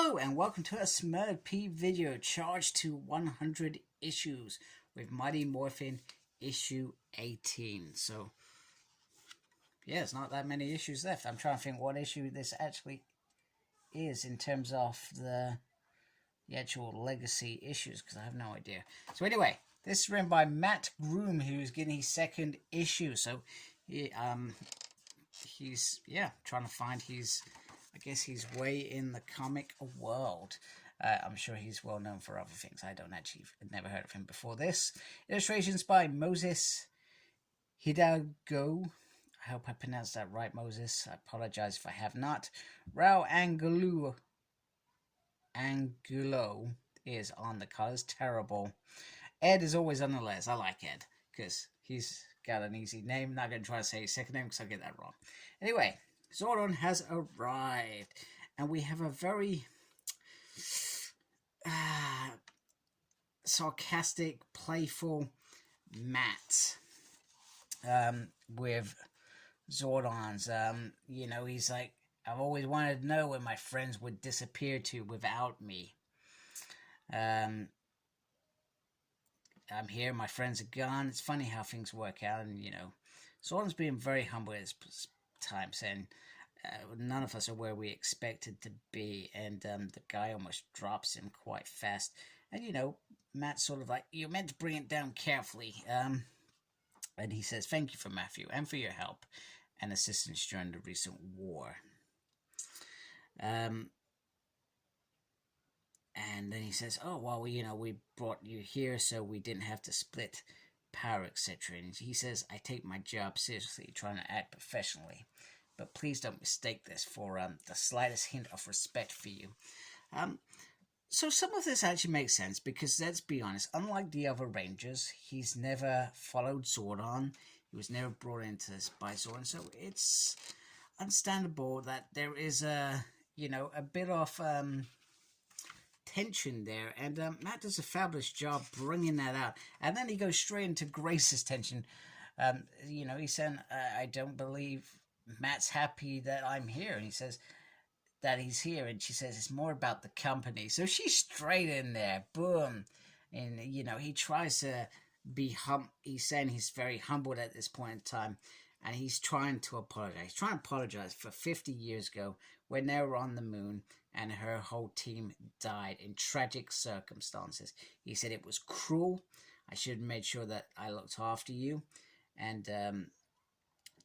Hello and welcome to a Smurd video charged to 100 issues with Mighty Morphin issue 18. So, yeah, it's not that many issues left. I'm trying to think what issue this actually is in terms of the actual legacy issues because I have no idea. So anyway, this is written by Matt Groom, who's getting his second issue. So he's trying to find I guess he's way in the comic world. I'm sure he's well known for other things. I've never heard of him before this. Illustrations by Moses Hidalgo. I hope I pronounced that right, Moses. I apologize if I have not. Raul Angulo is on the colors. Terrible. Ed is always on the letters. I like Ed because he's got an easy name. Not going to try to say his second name because I'll get that wrong. Anyway, Zordon has arrived, and we have a very sarcastic, playful Matt with Zordons. He's like, I've always wanted to know where my friends would disappear to without me. I'm here, my friends are gone. It's funny how things work out, and Zordon's being very humble at this time, saying none of us are where we expected to be, and the guy almost drops him quite fast. And Matt's sort of like, you're meant to bring it down carefully. And he says, thank you for Matthew and for your help and assistance during the recent war. And then he says, oh, well, we brought you here so we didn't have to split power, etc. And he says, I take my job seriously, trying to act professionally. But please don't mistake this for the slightest hint of respect for you. So some of this actually makes sense because, let's be honest, unlike the other Rangers, he's never followed Zordon. He was never brought into this by Zordon. So it's understandable that there is a bit of tension there. And Matt does a fabulous job bringing that out. And then he goes straight into Grace's tension. He's saying, I don't believe Matt's happy that I'm here, and he says that he's here, and she says it's more about the company. So she's straight in there, boom. And he tries to be he's saying he's very humbled at this point in time, and he's trying to apologize. He's trying to apologize for 50 years ago when they were on the moon and her whole team died in tragic circumstances. He said it was cruel. I should have made sure that I looked after you, and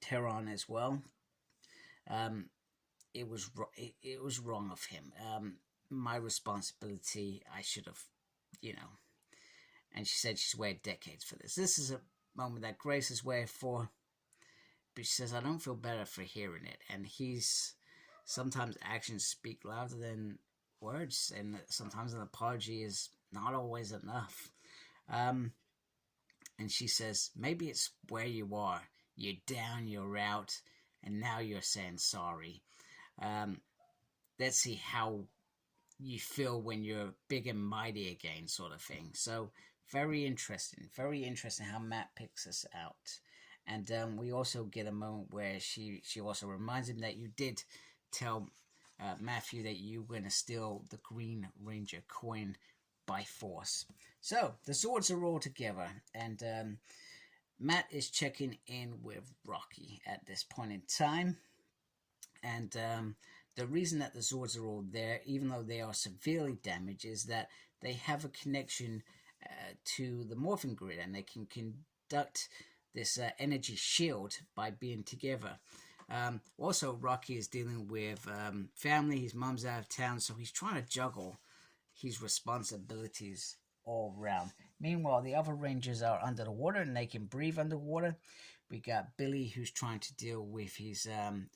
Tehran as well. It was wrong of him. My responsibility. I should have, And she said she's waited decades for this. This is a moment that Grace has waited for, but she says I don't feel better for hearing it. And sometimes actions speak louder than words, and sometimes an apology is not always enough. And she says maybe it's where you are. You're down, you're out, and now you're saying sorry. Let's see how you feel when you're big and mighty again, sort of thing. So very interesting how Matt picks us out. And we also get a moment where she also reminds him that you did tell Matthew that you were going to steal the Green Ranger coin by force. So the swords are all together, and Matt is checking in with Rocky at this point in time. And the reason that the Zords are all there, even though they are severely damaged, is that they have a connection to the Morphin grid, and they can conduct this energy shield by being together. Also, Rocky is dealing with family. His mom's out of town, so he's trying to juggle his responsibilities all around. Meanwhile, the other Rangers are under the water, and they can breathe underwater. We got Billy, who's trying to deal with his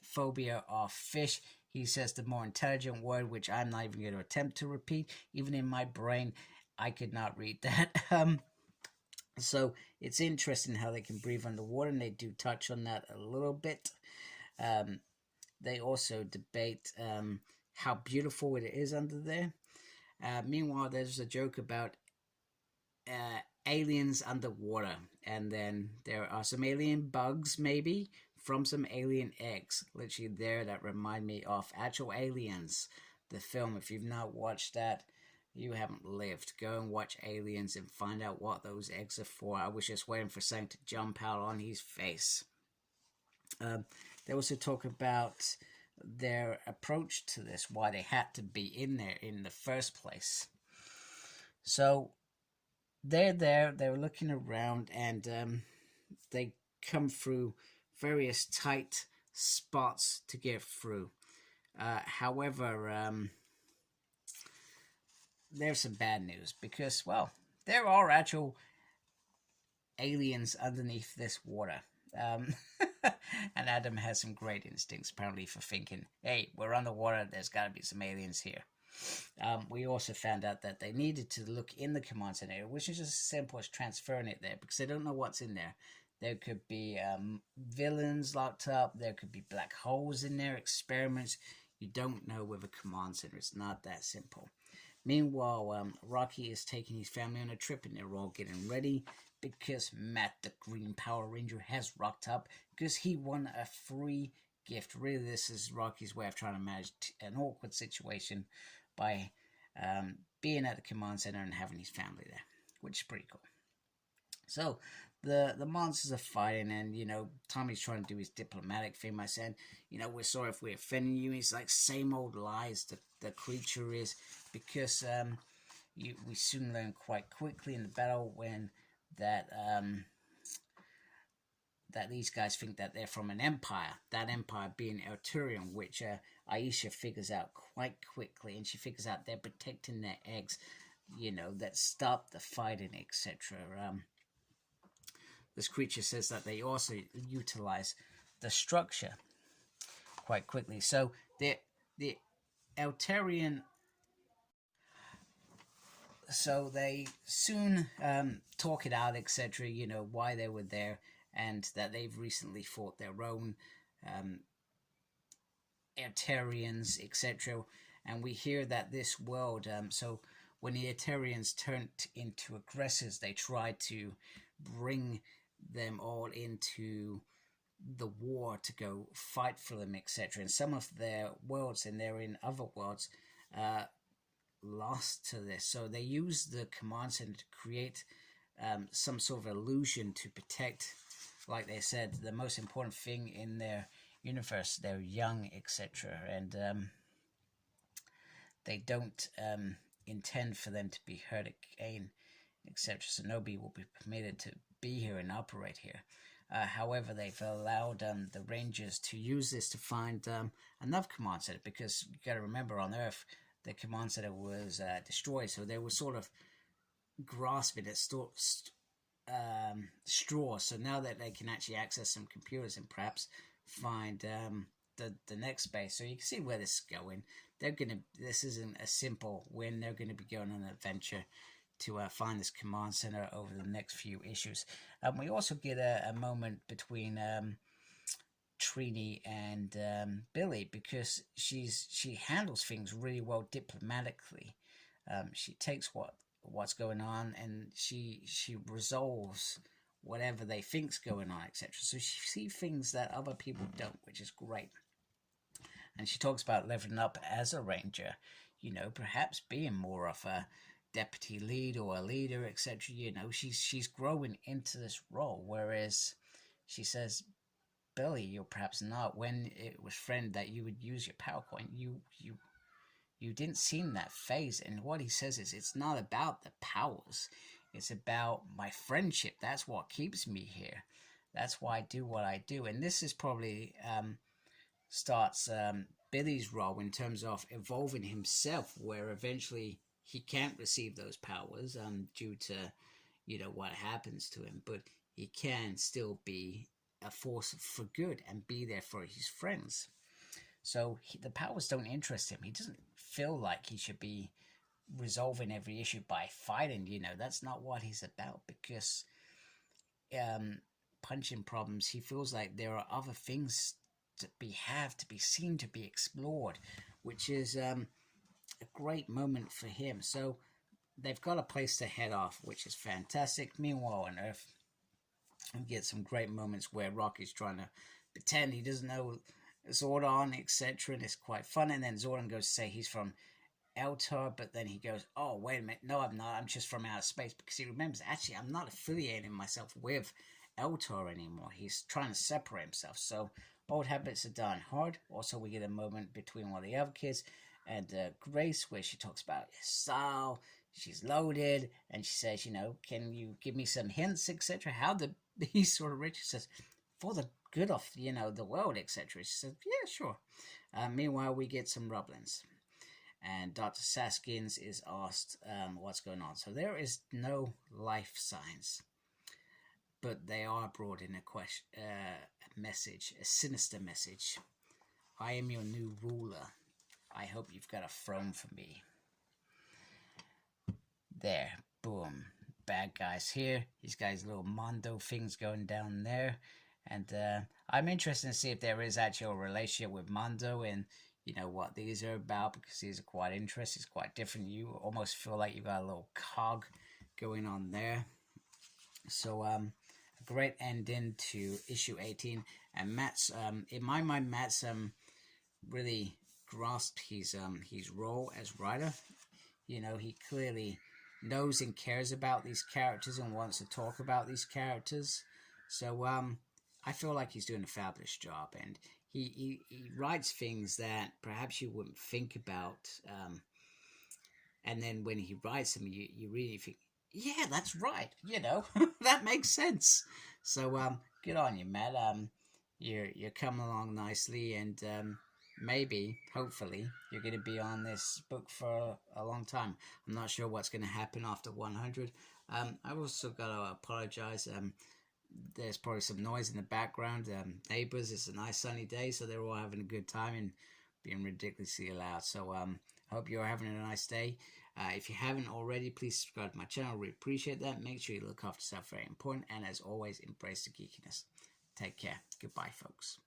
phobia of fish. He says the more intelligent word, which I'm not even going to attempt to repeat. Even in my brain, I could not read that. So it's interesting how they can breathe underwater, and they do touch on that a little bit. They also debate how beautiful it is under there. Meanwhile, there's a joke about aliens underwater, and then there are some alien bugs, maybe from some alien eggs, literally there, that remind me of actual aliens the film. If you've not watched that, you haven't lived. Go and watch Aliens and find out what those eggs are for. I was just waiting for something to jump out on his face. They also talk about their approach to this, why they had to be in there in the first place. So they're there, they're looking around, and they come through various tight spots to get through. However, there's some bad news because, well, there are actual aliens underneath this water. And Adam has some great instincts, apparently, for thinking, hey, we're underwater, there's got to be some aliens here. We also found out that they needed to look in the command center, which is just as simple as transferring it there, because they don't know what's in there. There could be villains locked up, there could be black holes in there, experiments. You don't know with a command center. It's not that simple. Meanwhile, Rocky is taking his family on a trip, and they're all getting ready because Matt, the Green Power Ranger, has rocked up because he won a free gift. Really, this is Rocky's way of trying to manage an awkward situation by being at the command center and having his family there, which is pretty cool. So the monsters are fighting, and Tommy's trying to do his diplomatic thing by saying, we're sorry if we're offending you. It's like same old lies the creature is, because we soon learn quite quickly in the battle when that these guys think that they're from an empire, that empire being Altarian, which Aisha figures out quite quickly, and she figures out they're protecting their eggs, that stop the fighting, etc. This creature says that they also utilize the structure quite quickly. So the Altarian, so they soon talk it out, etc., why they were there, and that they've recently fought their own Altarians, etc. And we hear that this world, so when the Altarians turned into aggressors, they tried to bring them all into the war to go fight for them, etc. And some of their worlds, and they're in other worlds, lost to this. So they use the command center to create some sort of illusion to protect, like they said, the most important thing in their universe, their young, etc. And they don't intend for them to be hurt again, etc. So nobody will be permitted to be here and operate here. However, they've allowed the Rangers to use this to find another command center, because you got to remember, on Earth, the command center was destroyed, so they were sort of grasping at straw. So now that they can actually access some computers and perhaps find the next base, so you can see where this is going. This isn't a simple win. They're going to be going on an adventure to find this command center over the next few issues. We also get a moment between Trini and Billy, because she handles things really well diplomatically. She takes what's going on, and she resolves whatever they think's going on, etc. So she sees things that other people don't, which is great. And she talks about leveling up as a ranger, perhaps being more of a deputy lead or a leader, etc. She's growing into this role, whereas she says, Billy, you're perhaps not. When it was friend that you would use your power coin, you didn't seem that phase. And what he says is, it's not about the powers, it's about my friendship. That's what keeps me here. That's why I do what I do. And this is probably starts Billy's role in terms of evolving himself, where eventually he can't receive those powers due to what happens to him, but he can still be a force for good and be there for his friends. So the powers don't interest him. He doesn't feel like he should be resolving every issue by fighting. That's not what he's about, because punching problems, he feels like there are other things to be seen, to be explored, which is a great moment for him. So they've got a place to head off, which is fantastic. Meanwhile on Earth, we get some great moments where Rocky's trying to pretend he doesn't know Zordon, etc. And it's quite fun. And then Zordon goes to say he's from Eltar, but then he goes, oh, wait a minute, no, I'm not, I'm just from outer space, because he remembers, actually, I'm not affiliating myself with Eltar anymore. He's trying to separate himself. So old habits are dying hard. Also, we get a moment between one of the other kids and Grace, where she talks about his style. She's loaded, and she says, can you give me some hints, etc.? How he's sort of rich? She says, for the good of, the world, etc. She says, yeah, sure. Meanwhile, we get some rumblings. And Dr. Saskins is asked what's going on. So there is no life signs, but they are brought in a message, a sinister message. I am your new ruler. I hope you've got a throne for me. There, boom. Bad guy's here. He's got his little Mondo things going down there. And I'm interested to see if there is actually a relationship with Mondo and what these are about, because these are quite interesting. It's quite different. You almost feel like you've got a little cog going on there. So a great ending to issue 18. And Matt's in my mind, Matt's really grasped his role as writer. He clearly knows and cares about these characters and wants to talk about these characters. So I feel like he's doing a fabulous job, and he writes things that perhaps you wouldn't think about, and then when he writes them, you really think, yeah, that's right, that makes sense. So good on you, Matt. You're coming along nicely, and maybe, hopefully, you're going to be on this book for a long time. I'm not sure what's going to happen after 100. I've also got to apologize. There's probably some noise in the background. Neighbors, it's a nice sunny day, so they're all having a good time and being ridiculously loud. So I hope you're having a nice day. If you haven't already, please subscribe to my channel. We appreciate that. Make sure you look after yourself, very important. And as always, embrace the geekiness. Take care. Goodbye, folks.